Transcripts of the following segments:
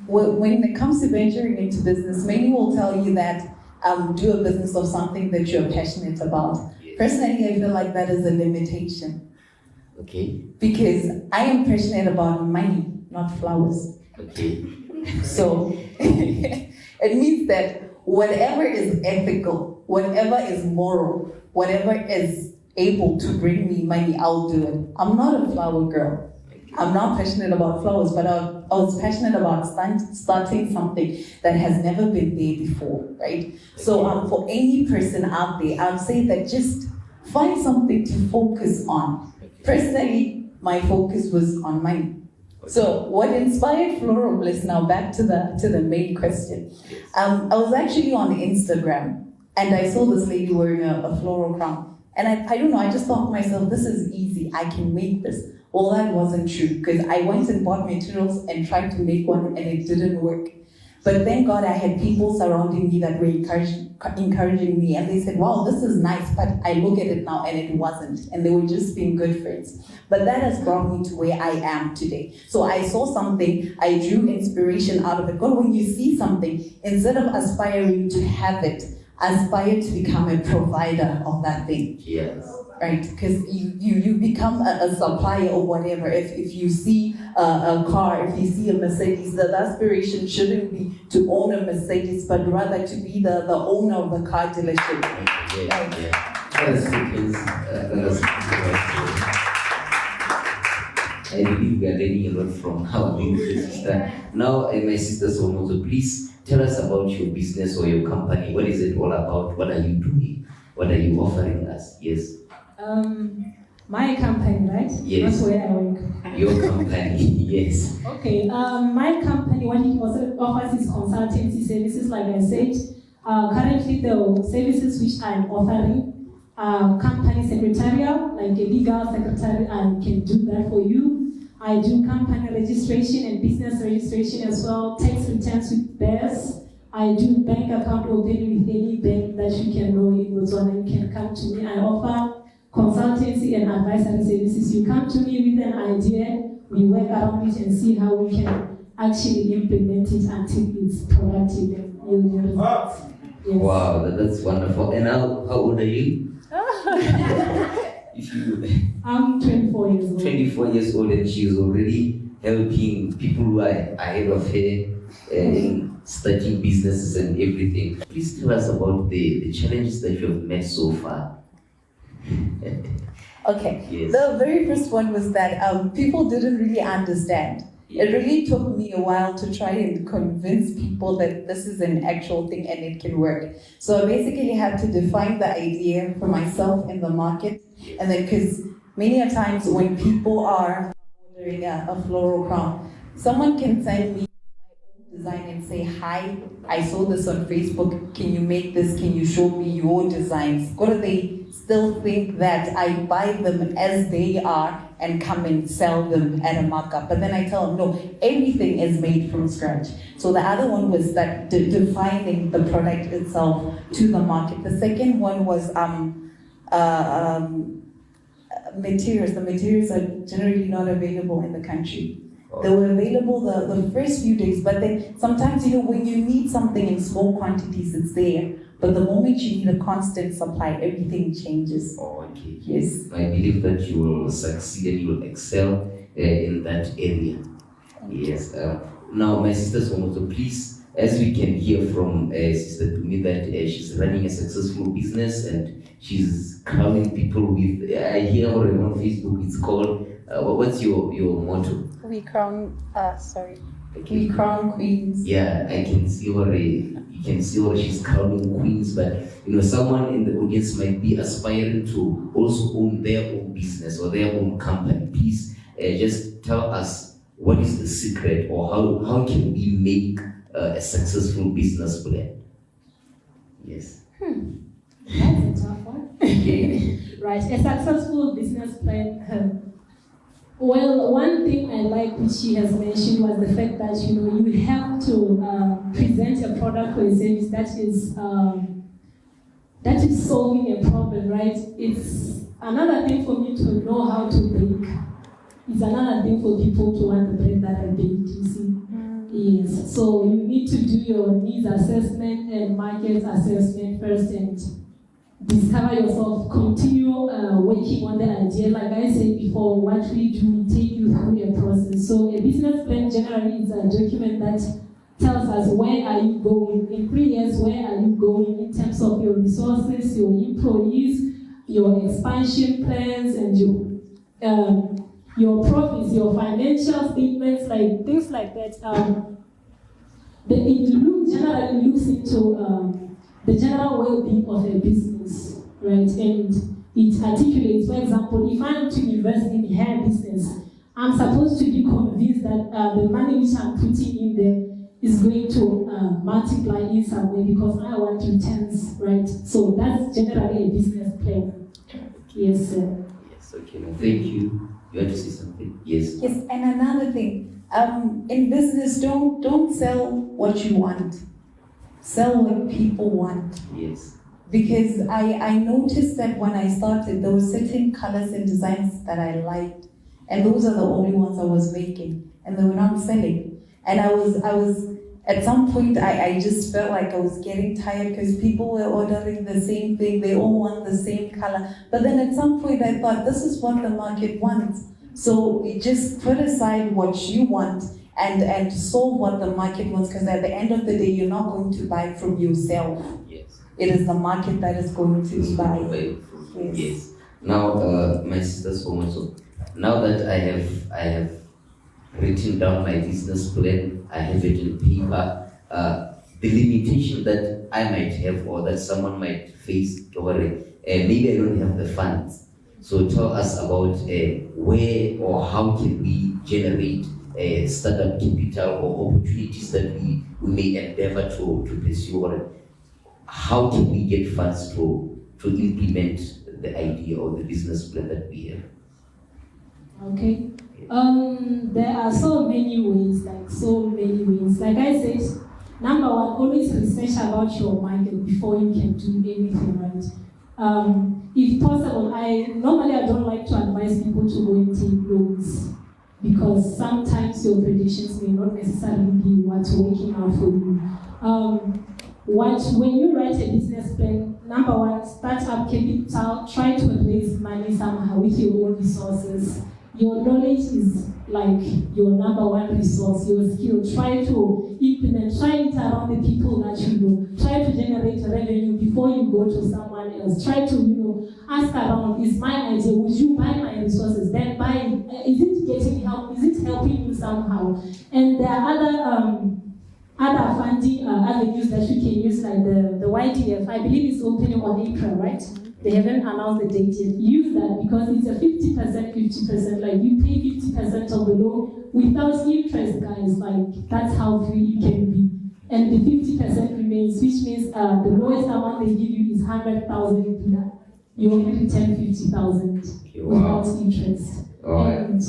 when it comes to venturing into business, many will tell you that do a business of something that you're passionate about. Personally, I feel like that is a limitation. Okay. Because I am passionate about money, not flowers. Okay. So it means that whatever is ethical, whatever is moral, whatever is able to bring me money, I'll do it. I'm not a flower girl. I'm not passionate about flowers, but I was passionate about starting something that has never been there before, right? So for any person out there, I would say that just find something to focus on. Personally, my focus was on money. So what inspired Floral Bliss, now back to the main question. I was actually on Instagram and I saw this lady wearing a floral crown. And I don't know, I just thought to myself, this is easy, I can make this. Well, that wasn't true, because I went and bought materials and tried to make one and it didn't work. But thank God I had people surrounding me that were encouraging me, and they said, wow, this is nice, but I look at it now and it wasn't. And they were just being good friends. But that has brought me to where I am today. So I saw something, I drew inspiration out of it. God, when you see something, instead of aspiring to have it, aspire to become a provider of that thing. Yes. Right, because you become a supplier or whatever. If you see a car, if you see a Mercedes, the aspiration shouldn't be to own a Mercedes, but rather to be the owner of the car dealership. I believe we are learning a lot from our beautiful sister. Now, my sister Segomotso, please tell us about your business or your company. What is it all about? What are you doing? What are you offering us? Yes. My company, right? Yes. That's where I work. Your company, yes. Okay. My company, what it also offers is consultancy services, like I said. Currently, the services which I'm offering company secretarial, like a legal secretary, I can do that for you. I do company registration and business registration as well, tax returns with theirs. I do bank account opening with any bank that you can know in Botswana. You can come to me. I offer consultancy and advisory services. You come to me with an idea, we work around it and see how we can actually implement it until it's productive and yield results. Yes. Wow, that's wonderful. And how old are you? I'm 24 years old. 24 years old, and she's already helping people who are ahead of her in starting businesses and everything. Please tell us about the challenges that you have met so far. Okay, yes. The very first one was that people didn't really understand. It really took me a while to try and convince people that this is an actual thing and it can work. So I basically had to define the idea for myself in the market. And then, because many a times when people are ordering a floral crown, someone can send me my own design and say, hi, I saw this on Facebook, can you make this, can you show me your designs? What do they still think that I buy them as they are and come and sell them at a markup? But then I tell them, no, everything is made from scratch. So the other one was that defining the product itself to the market. The second one was materials. The materials are generally not available in the country. They were available the first few days, but then sometimes, when you need something in small quantities, it's there. But the moment you need a constant supply, everything changes. Oh, okay. Yes. I believe that you will succeed and you will excel in that area. Yes. Now, my sister Segomotso, please, as we can hear from Sister Tumi, that she's running a successful business and she's crowning people with, I hear already on Facebook, it's called, what's your motto? We crown, we crown queens. Yeah, I can see her, you can see her, she's crowning queens, but someone in the audience might be aspiring to also own their own business or their own company. Please just tell us, what is the secret, or how can we make a successful business plan? Yes. That's a tough one. Okay. Right, a successful business plan. Well, one thing I like which she has mentioned was the fact that you have to present a product or a service that is solving a problem, right? It's another thing for me to know how to bake. It's another thing for people to want the bread that I baked, you see. Yes, so you need to do your needs assessment and market assessment first and discover yourself, continue working on the idea. Like I said before, what we do, we take you through a process. So a business plan generally is a document that tells us where are you going in 3 years, where are you going in terms of your resources, your employees, your expansion plans, and your profits, your financial statements, like things like that. It generally looks into the general well-being of a business, right? And it articulates, for example, if I'm to invest in hair business, I'm supposed to be convinced that the money which I'm putting in there is going to multiply in some way because I want returns, right? So that's generally a business plan. Yes, sir. Yes, okay. Now, thank you. You want to say something? Yes. Yes, and another thing, in business, don't sell what you want. Sell what people want. Yes. Because I noticed that when I started, there were certain colors and designs that I liked, and those are the only ones I was making, and they were not selling. And I was at some point I just felt like I was getting tired because people were ordering the same thing, they all want the same color. But then at some point I thought, this is what the market wants. So you just put aside what you want and solve what the market wants, because at the end of the day, you're not going to buy from yourself. Yes. It is the market that is going to buy. Yes. Yes. Now, my sister Segomotso, now that I have written down my business plan, I have it in paper, the limitation that I might have or that someone might face, maybe I don't have the funds. So tell us about where or how can we generate startup capital or opportunities that we may endeavor to pursue, or how can we get funds to implement the idea or the business plan that we have? Okay. There are so many ways. Like I said, number one, always research about your market before you can do anything, right? If possible, I don't like to advise people to go and take loans because sometimes your predictions may not necessarily be what's working out for you. When you write a business plan, number one, start up capital, try to raise money somehow with your own resources. Your knowledge is like your number one resource, your skill. Try to implement, try it around the people that you know. Try to generate revenue before you go to someone else. Try to, ask around, is my idea, would you buy my resources? Then buy it. Is it getting help? Is it helping you somehow? And there are other funding avenues that you can use, like the YDF. I believe it's opening on April, right? They haven't announced the date yet. Use that because it's a 50%, like you pay 50% of the loan without interest, guys. Like that's how free you can be. And the 50% remains, which means the lowest amount they give you is 100,000. You only return 50,000 without interest. And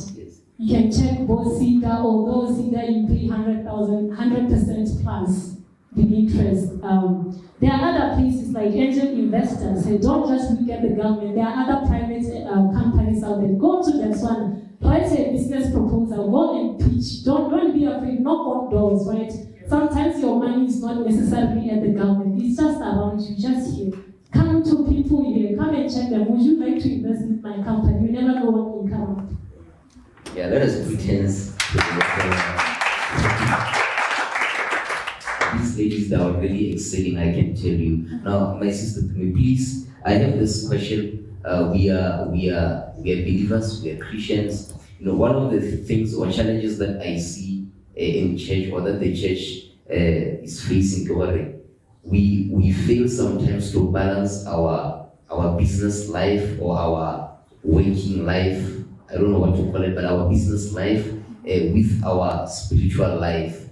you can check both CEDA, although CEDA you pay 100,000, 100% plus the interest. There are other places like angel investors. So don't just look at the government. There are other private companies out there. Go to that one. Write a business proposal. Go and pitch. Don't be afraid. Knock on doors, right? Sometimes your money is not necessarily at the government. It's just around you, just here. Come to people here. Come and check them. Would you like to invest in my company? You never know what will come up. Yeah, let us pretend. These ladies that are really excelling, I can tell you. Now, my sister Tumi, please, I have this question. We are believers, we are Christians. One of the things or challenges that I see in church, or that the church is facing, we fail sometimes to balance our business life or our working life. I don't know what to call it, but our business life with our spiritual life.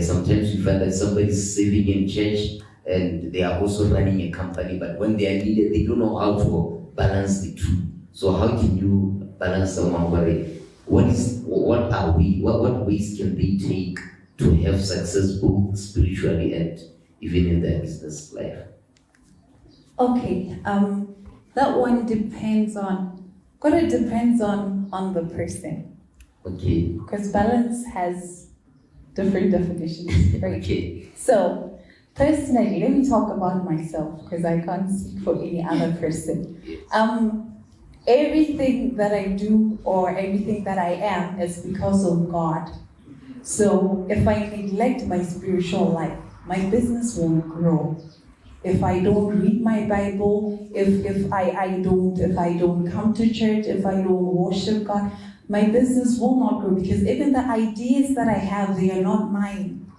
Sometimes we find that somebody is serving in church and they are also running a company, but when they are needed, they don't know how to balance the two. So how can you balance someone? What ways can they take to have success both spiritually and even in their business life? Okay, that one depends on the person. Okay. Because balance has different definitions, right? Okay. So, personally, let me talk about myself because I can't speak for any other person. Everything that I do or everything that I am is because of God. So, if I neglect my spiritual life, my business won't grow. If I don't read my Bible, if I don't come to church, if I don't worship God, my business will not grow because even the ideas that I have, they are not mine.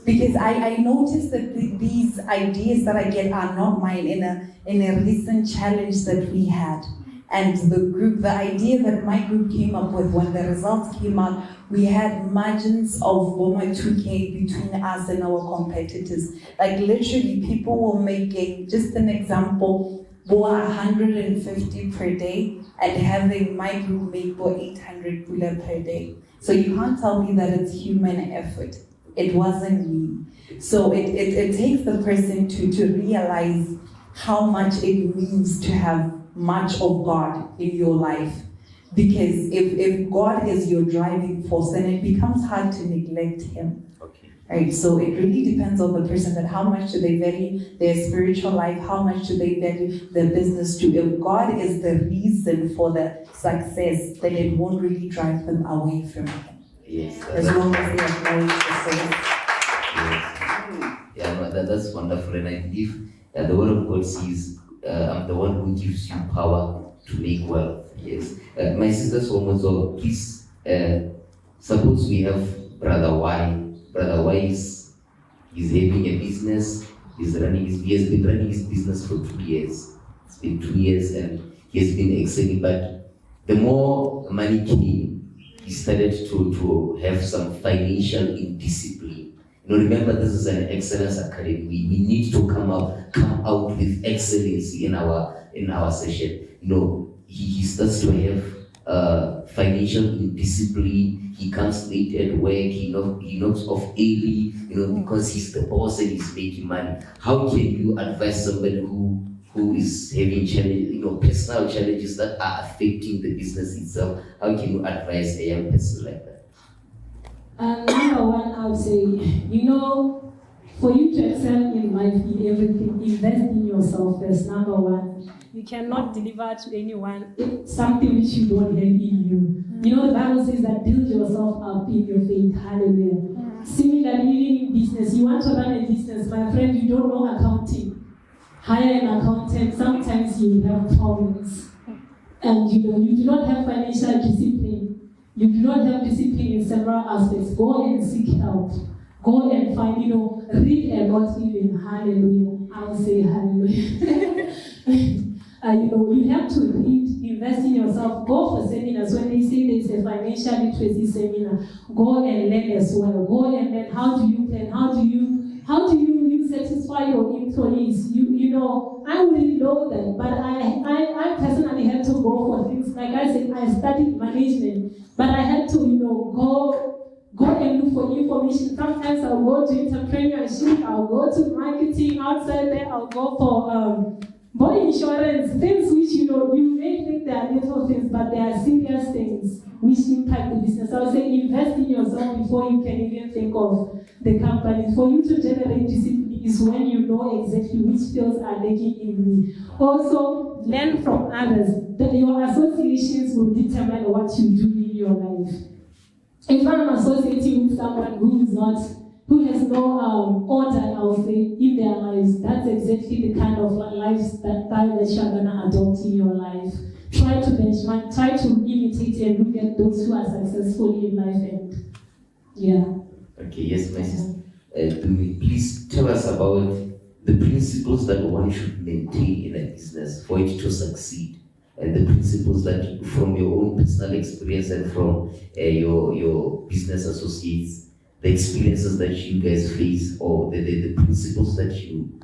Because I noticed that these ideas that I get are not mine in a recent challenge that we had. And the idea that my group came up with when the results came out, we had margins of over 2K between us and our competitors. Like literally people were making, just an example, 150 per day and having my group make 800 pula per day. So you can't tell me that it's human effort. It wasn't me. So it takes the person to realize how much it means to have much of God in your life. Because if God is your driving force, then it becomes hard to neglect Him. Okay. Right? So it really depends on the person that how much do they value their spiritual life, how much do they value their business too. If God is the reason for the success, then it won't really drive them away from Him. Yes. As long as they acknowledge the source. Yes. Yeah, no, that's wonderful, and I believe the Word of God says, "I'm the one who gives you power to make wealth." Yes. My sister Segomotso, please. Suppose we have Brother Y. Brother Y is having a business. He has been running his business for 2 years. It's been 2 years, and he has been excelling. But the more money came, he started to have some financial indiscipline. Remember, this is an excellence academy. We need to come out with excellence in our session. He starts to have financial indiscipline. He comes late at work. He knocks off early. Because he's the boss and he's making money. How can you advise somebody who is having personal challenges that are affecting the business itself? How can you advise a young person like that? Number one, I would say, for you to excel in life, in everything, invest in yourself first. Number one, you cannot deliver to anyone something which you don't have in you. The Bible says that build yourself up in your faith. Hallelujah. Similarly, even in business, you want to run a business, my friend, you don't know accounting. Hire an accountant, sometimes you have problems. And you do not have financial discipline. You do not have discipline in several aspects. Go and seek help. Go and find, read a lot even. Hallelujah. I will say hallelujah. You have to read, invest in yourself. Go for seminars. When they say there's a financial literacy seminar, go and learn as well. Go and learn how do you plan, how do you satisfy your employees. I wouldn't know that, but I personally had to go for things. Like I said, I studied management, but I had to, go and look for information. Sometimes I'll go to entrepreneurship, I'll go to marketing outside there, I'll go for boy insurance, things which you may think they are little things, but they are serious things which impact the business. I would say invest in yourself before you can even think of the company. For you to generate discipline is when you know exactly which skills are lacking in me. Also, learn from others. Your associations will determine what you do in your life. If I'm associating with someone who has no order, I would say, in their lives, that's exactly the kind of lifestyle that you're going to adopt in your life. Try to benchmark, try to imitate and look at those who are successful in life. And yeah. Okay, yes, my sister. Tumi, please tell us about the principles that one should maintain in a business for it to succeed. And the principles that, from your own personal experience and from your business associates, the experiences that you guys face, or the principles that you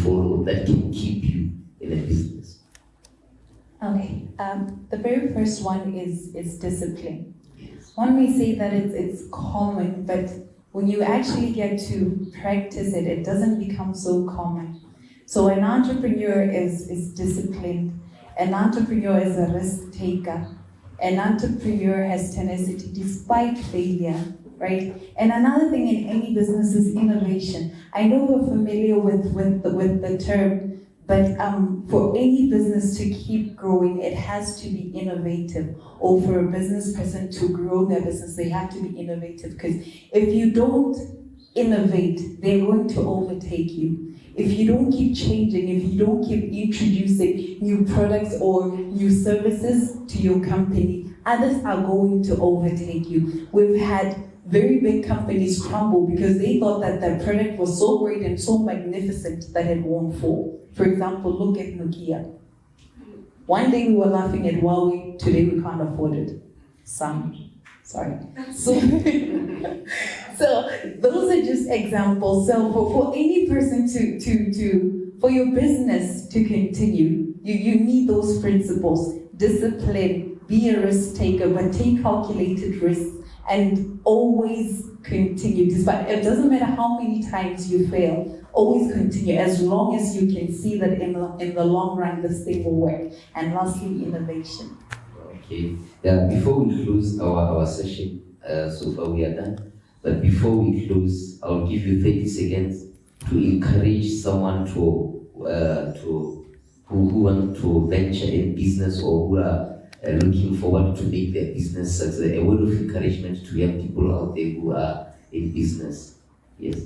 follow that can keep you in a business. Okay, the very first one is discipline. Yes. One may say that it's common, but when you actually get to practice it, it doesn't become so common. So an entrepreneur is disciplined. An entrepreneur is a risk taker. An entrepreneur has tenacity despite failure. right? And another thing in any business is innovation. I know we're familiar with the term, but for any business to keep growing, it has to be innovative. Or for a business person to grow their business, they have to be innovative. Because if you don't innovate, they're going to overtake you. If you don't keep changing, if you don't keep introducing new products or new services to your company, others are going to overtake you. We've had very big companies crumble because they thought that their product was so great and so magnificent that it won't fall. For example, look at Nokia. One day we were laughing at Huawei, today we can't afford it. Sorry. So those are just examples. So for any person for your business to continue, you need those principles. Discipline, be a risk taker, but take calculated risks and always continue. Despite, it doesn't matter how many times you fail, always continue as long as you can see that in the long run this thing will work. And lastly, innovation. Okay. Yeah, before we close our session, so far we are done. But before we close, I'll give you 30 seconds to encourage someone who want to venture in business or who are looking forward to make their business success. A word of encouragement to young people out there who are in business. Yes.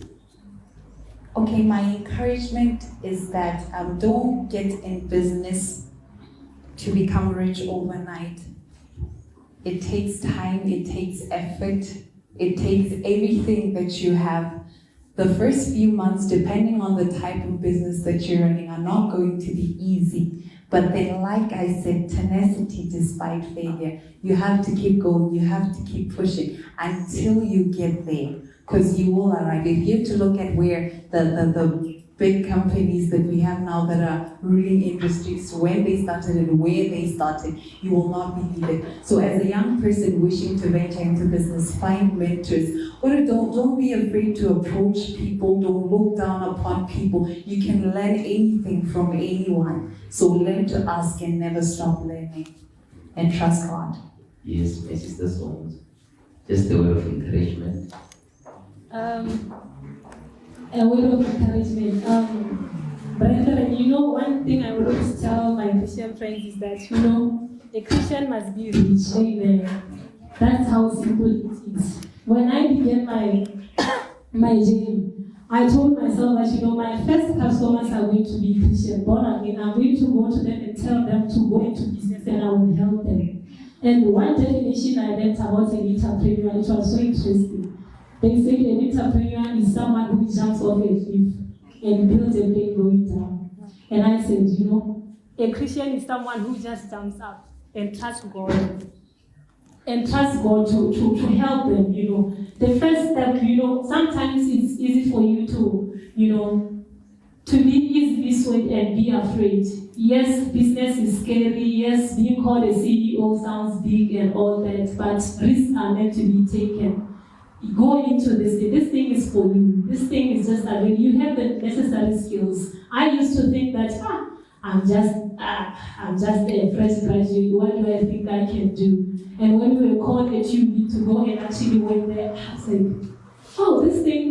Okay, my encouragement is that don't get in business to become rich overnight. It takes time, it takes effort, it takes everything that you have. The first few months, depending on the type of business that you're running, are not going to be easy. But then, like I said, tenacity despite failure. You have to keep going, you have to keep pushing until you get there, because you will arrive. If you have to look at where the big companies that we have now that are ruling industries, when they started and where they started, you will not believe it. So as a young person wishing to venture into business, find mentors. Or don't be afraid to approach people, don't look down upon people. You can learn anything from anyone. So learn to ask and never stop learning. And trust God. Yes, my sister Songs. Just a word of encouragement. A word of encouragement. Brethren, one thing I would always tell my Christian friends is that, a Christian must be rich. Amen. That's how simple it is. When I began my journey, I told myself that, my first customers are going to be Christian, born again. I'm going to go to them and tell them to go into business and I will help them. And one definition I learned about an entrepreneur, it was so interesting. They say an entrepreneur is someone who jumps off a cliff and builds a plane going down. And I said, a Christian is someone who just jumps up and trusts God. And trust God to help them, The first step, sometimes it's easy for you to be easily swayed and be afraid. Yes, business is scary. Yes, being called a CEO sounds big and all that, but risks are meant to be taken. Go into this thing. This thing is for you. This thing is just you have the necessary skills. I used to think that I'm just a fresh graduate. What do I think I can do? And when we were called at UB to go and actually went there, I was like, this thing.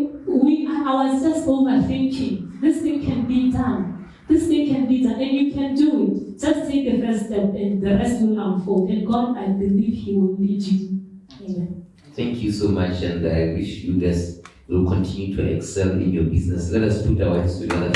I was just overthinking. This thing can be done. This thing can be done, and you can do it. Just take the first step, and the rest will unfold. And God, I believe He will lead you. Amen. Thank you so much, and I wish you guys will continue to excel in your business. Let us put our hands together.